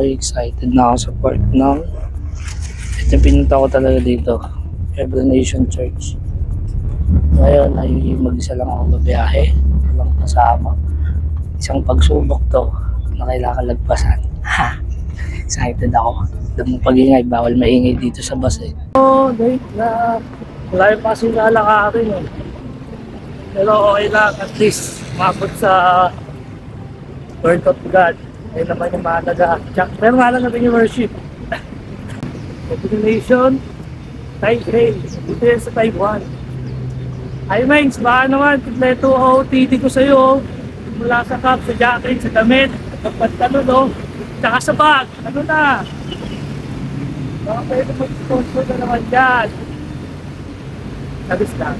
very excited na ako sa part ng ito pinunta ko talaga dito, Hebron Nation Church. Ngayon ay mag-isa lang ako babiyahe, walang kasama. Isang pagsubok to na kailangan lagpasan. Ha! Excited ako. Alam mo pag-ingay, bawal maingay dito sa bus eh. Oh, wait na. Wala yung pasong lalakarin eh. Pero okay lang, at least umabot sa Word of God. Ayun naman yung mahalaga. Pero mahalaga natin yung worship. Nation, type A, dito yan sa type 1. Ay Mains, baka naman, kompleto OOTD ko sa'yo. Mula sa cup, sa jacket, sa damit, sa pantalon, no? Tsaka sa bag, ano na? Baka pwede mag-sponsor na naman dyan. Labis lang.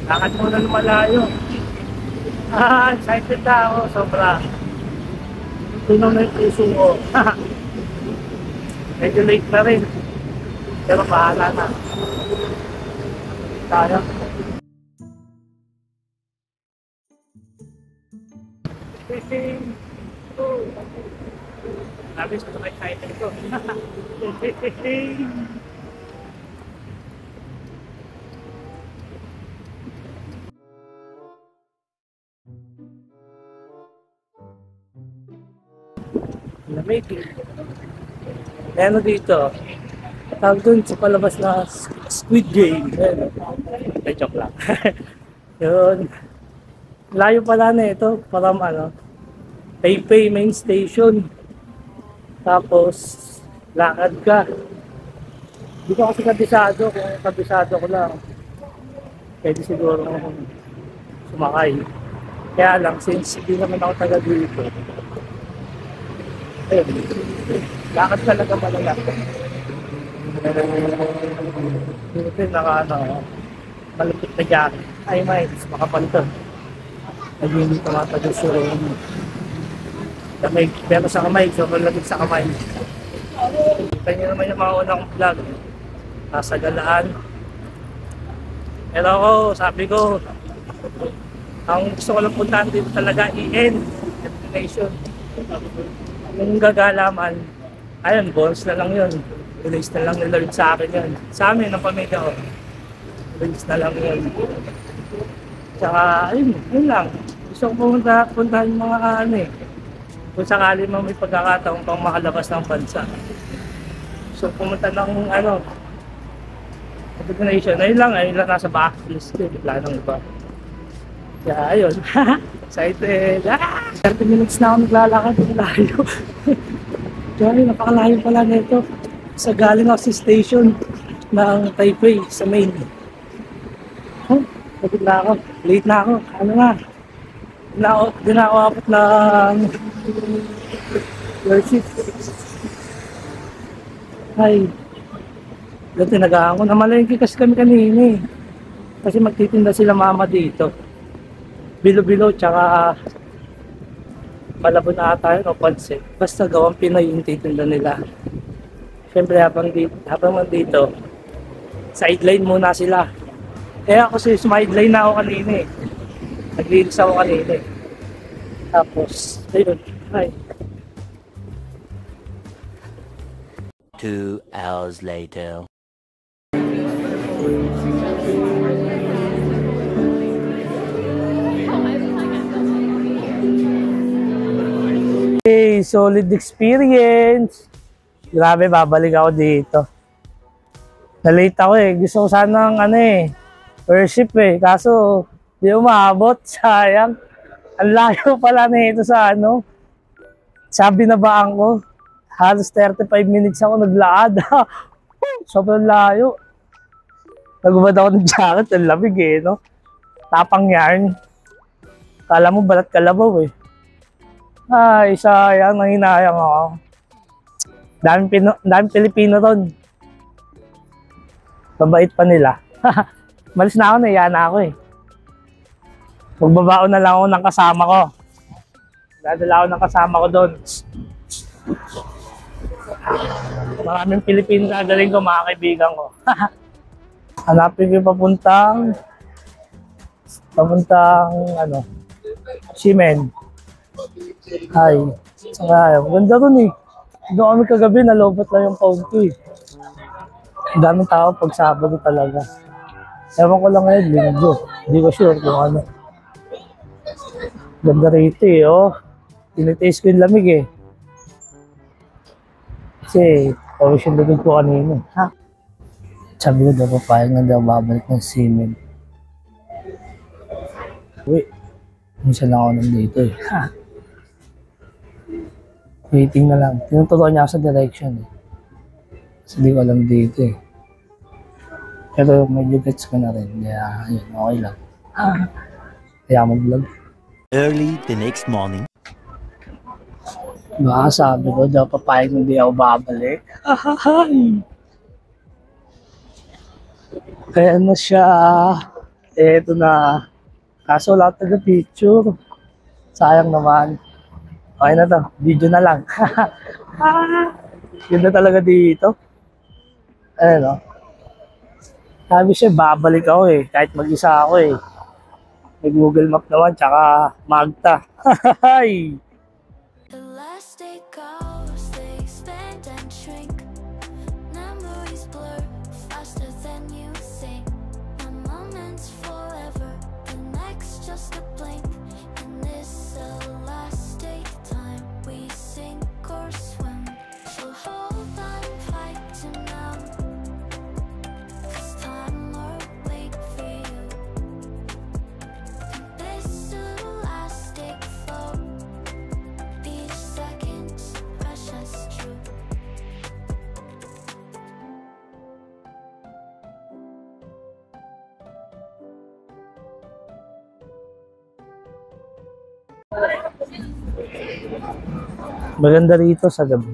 Lakad mo na lumalayo. Excited na ako, sobra. Tunaw na yung puso ko. Medyo late na rin. Pero bahala na. Tayo. Sabi sa mga excited ko. Lamig. Ano dito? Tawag dun sa palabas na Squid Game. Ay, joke lang. Yun. Layo pala na ito. Parang ano, Taipei main station. Tapos, lakad ka. Hindi ko kasi kabisado. Kung kabisado ko lang, pwede siguro sumakay. Kaya lang, since hindi naman ako taga dito, ayun, lakad talaga malala. Dito naka malapit na jacket. Ay Miles, makapal to. Naging tumatagal sa room. Lamig, pero sa kamay, sobrang lamig sa kamay. Kita nyo naman yung mga unang vlog. Nasa Galaan. Pero ako, sabi ko, ang gusto ko lang puntahan dito talaga, EN, Destination. Yung gagalaman, ayun, bonus na lang yun. Release na lang nila rin sa akin yun. Sa amin, ng pamilya ko, release na lang yun. Tsaka, yun lang. Gusto ko puntahan yung mga ano eh. Kung sakali mo may pagkakataon pang makalabas ng bansa. So, pumunta ng ano, Destination. Ayun lang nasa backlist ko. Wala nang iba. Kaya, ayun. Excited. 30 minutes na ako naglalakad. Layo. Kaya napakalayo pala nito. Sa galing ako sa station ng Taipei sa main. Oh, pagod na ako. Late na ako. Ano na? Di na ako abot ng worship. Ay. Dati nag-aang ko. Namalengke kasi kami kanina eh. Kasi magtitinda sila mama dito. Bilo-bilo tsaka malabo na ata yun o pansit. Basta gawang Pinoy yung titinda nila. Siyempre habang dito, sideline muna sila. Kaya ako sideline na ako kanina eh. Naglilis ako kanina eh. Tapos, ayun. Ay. 2 hours later. Hey, solid experience. Grabe, babalik ako dito. Na-late ako eh. Gusto ko sanang worship eh. Kaso, di umabot. Sayang. Ang layo pala nito sa sabi na baan ko. Halos 35 minutes ako naglakad. Sobrang layo. Nagubad ako ng jacket. Ang lamig eh, no? Tapang yarn. Kala mo balat kalabaw eh. Ay, sayang. Nanginayang ako. Daming Pilipino ron. Babait pa nila. Malis na ako, naiya na ako eh. Magbabaon na lang ako ng kasama ko. Dadala ako ng kasama ko doon. Maraming Pilipino na galing ko, mga kaibigan ko. Hanapin ko yung papuntang Simen. Ay, saka, maganda ron eh. Doon kami kagabi, nalobot lang yung phone ko eh. Ang daming tao pag Sabado talaga. Ewan ko lang ngayon, linggo. Hindi ko sure kung ano. Ganda rito eh, oh. Tinitaste ko yung lamig eh. Kasi, pawis yung lugod ko kanina. Ha? Sabi ko daw, papayag na daw babalik ng semen. Uy, minsan lang ako nandito eh. Ha? Waiting na lang. Tinuturuan niya ako sa direction eh. Kasi di ko alam dito eh. Pero medyo gets ko na rin. Kaya, yun, okay lang. Kaya mag-vlog. Early the next morning. Baka sabi ko, daw papayag na di ako babalik. Kaya na siya. Eto na. Kaso wala taga-picture. Sayang naman. Okay na to. Video na lang. Yun na talaga dito. Ayun o. Sabi siya, babalik ako eh. Kahit mag-isa ako eh. May Google Map naman, tsaka Magta. The last day goes, they expand and shrink. Memories blur faster than you think. One moment's forever, the next just a blink. And this elastic time, we sink or swim. So hold on tight to now. This time will wait for you. This elastic flow. Each second's precious true. Maganda rito sa gabi.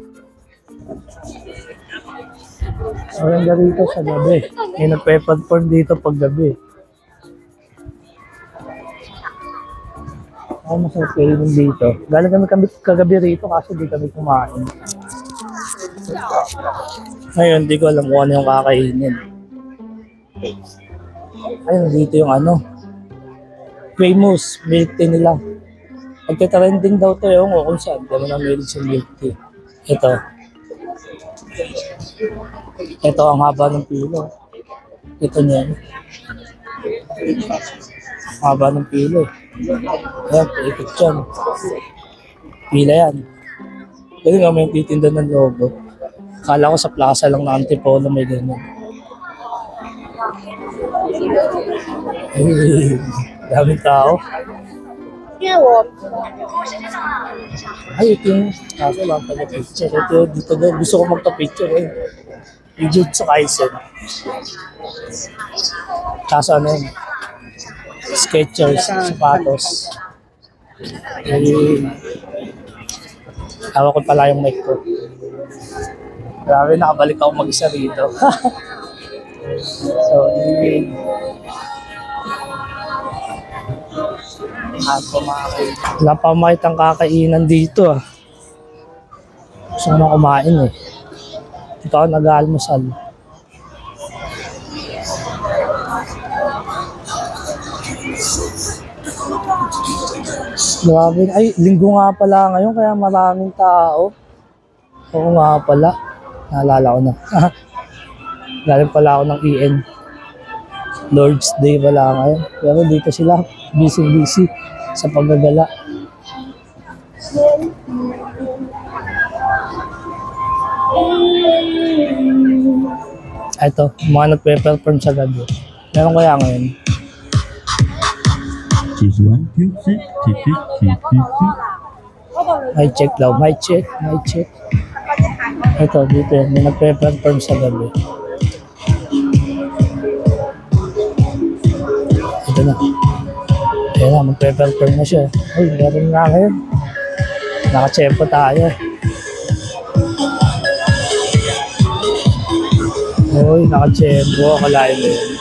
Maganda rito sa gabi. May nagpe-perform dito pag gabi. Ako masarap kainin dito. Galing kami kagabi rito kasi di kami kumain. Ngayon, di ko alam kung ano yung kakainin. Ayun, dito yung ano. Famous milk tea nila. Nagtitrending daw to yung kung saan. Dami na meron sa milk tea. Ito. Ito ang haba ng pilo. Ito niyan. Haba ng pilo. Ayan, ikot yan. Pila yan. Pwede nga may titinda ng logo. Akala ko sa plaza lang na Antipolo may gano'n. Daming tao. Ay, ito yung kaso lang pag-picture. Ito, dito daw. Gusto ko magpa-picture eh. Legit sa Kaizen. Kaso ano yun? Skechers, sapatos. Hawak ko pala yung mic ko. Grabe, nakabalik ako mag-isa rito. So, wala pa makitang kakainan dito ah. Gusto ko na kumain eh. Dito ako nag-aalmusal. Grabe. Ay, linggo nga pala ngayon kaya maraming tao. Oo nga pala. Naalala ko na. Galing pala ako ng EN. Lord's Day pala ngayon. Pero dito sila, busy sa paggagala. Ito, mga nagpe-perform sa gabi. Meron kaya ngayon? May check daw, may check. Ito, dito yan. May nagpe-perform sa gabi. Ito na. Ayan na, magpe-perform na siya. Ay, meron nga ngayon. Naka-chepo tayo. Uy, naka-chepo. Akalain mo yun.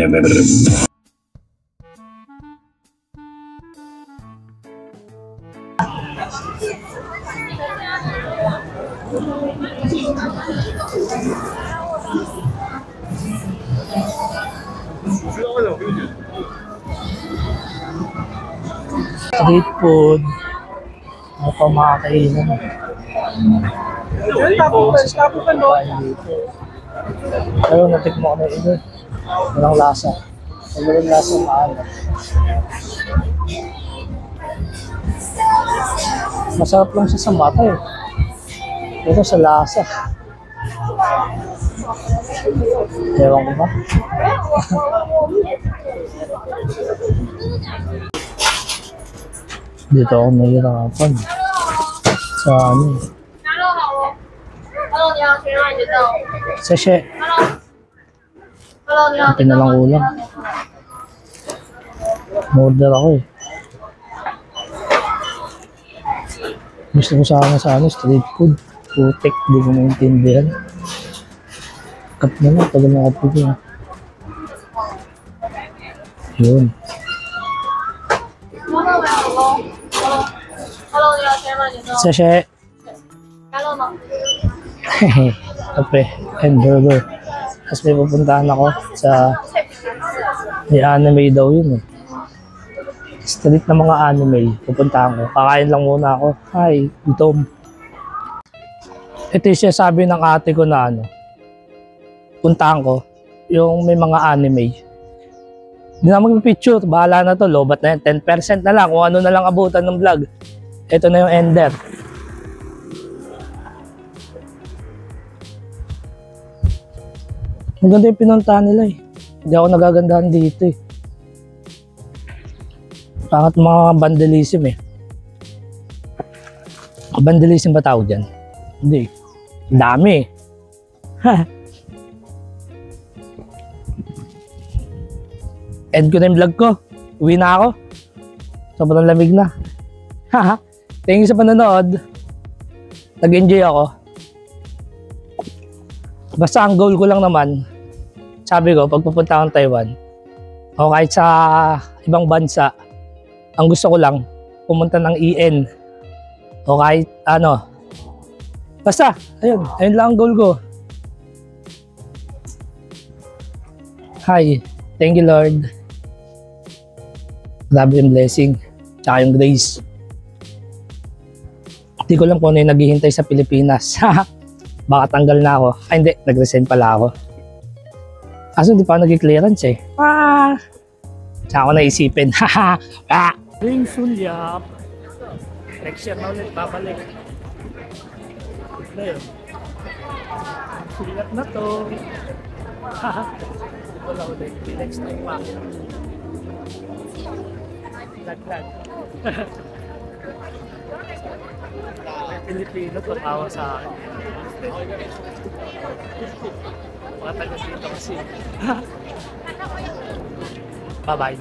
never. Street food. Ano pa makakainan? Pero natikmo ko na ito. Walang lasa. Walang lasa maalat. Masarap lang siya sa mata eh. Ito sa lasa. Ewan ko ba? Dito ako nahihirapan. Sa ano? Hello，你好，请问你的Sachet. Hello，你好， Ito na lang ulam. Order ako eh. Gusto ko sana sa ano, street food. Putik, di ko maintindihan. Cut na lang, pag nakapag ko. Yun. Hello，你好，请问你的 Sachet. Hello 吗？ Kape and burger. Tapos may pupuntahan ako sa may anime daw yun eh. Street na mga anime. Pupuntahan ko. Kakain lang muna ako. Hi, gutom. Ito yung sinasabi ng ate ko na ano. Puntahan ko. Yung may mga anime. Hindi na mag-picture. Bahala na to. Lobat na yan. 10% na lang. Kung ano na lang abutan ng vlog. Ito na yung ender. Maganda yung pinuntahan nila eh. Hindi ako nagagandahan dito eh. Pangat mga vandalism eh. Vandalism ba tawag dyan? Hindi. Dami eh. End ko na yung vlog ko. Uwi na ako. Sobrang lamig na. Thank you sa panonood. Nag-enjoy ako. Basta ang goal ko lang naman, sabi ko, pag pupunta akong Taiwan, o kahit sa ibang bansa, ang gusto ko lang, pumunta ng EN. O kahit ano. Basta, ayun lang ang goal ko. Hi, thank you Lord. Grabe yung blessing, tsaka yung grace. Hindi ko lang kung ano yung naghihintay sa Pilipinas. Baka tanggal na ako. Ay hindi, nag-resign pala ako. Kaso hindi pa ako nag-clearance eh. Tsaka ako naisipin. Ring sulyap. Next year na ulit, babalik. Ano yun? Sulyap na to. Wala ulit. Next time pa. Lag-lag. Pilipino tumawa sa akin. Mga taga dito kasi. Bye-bye.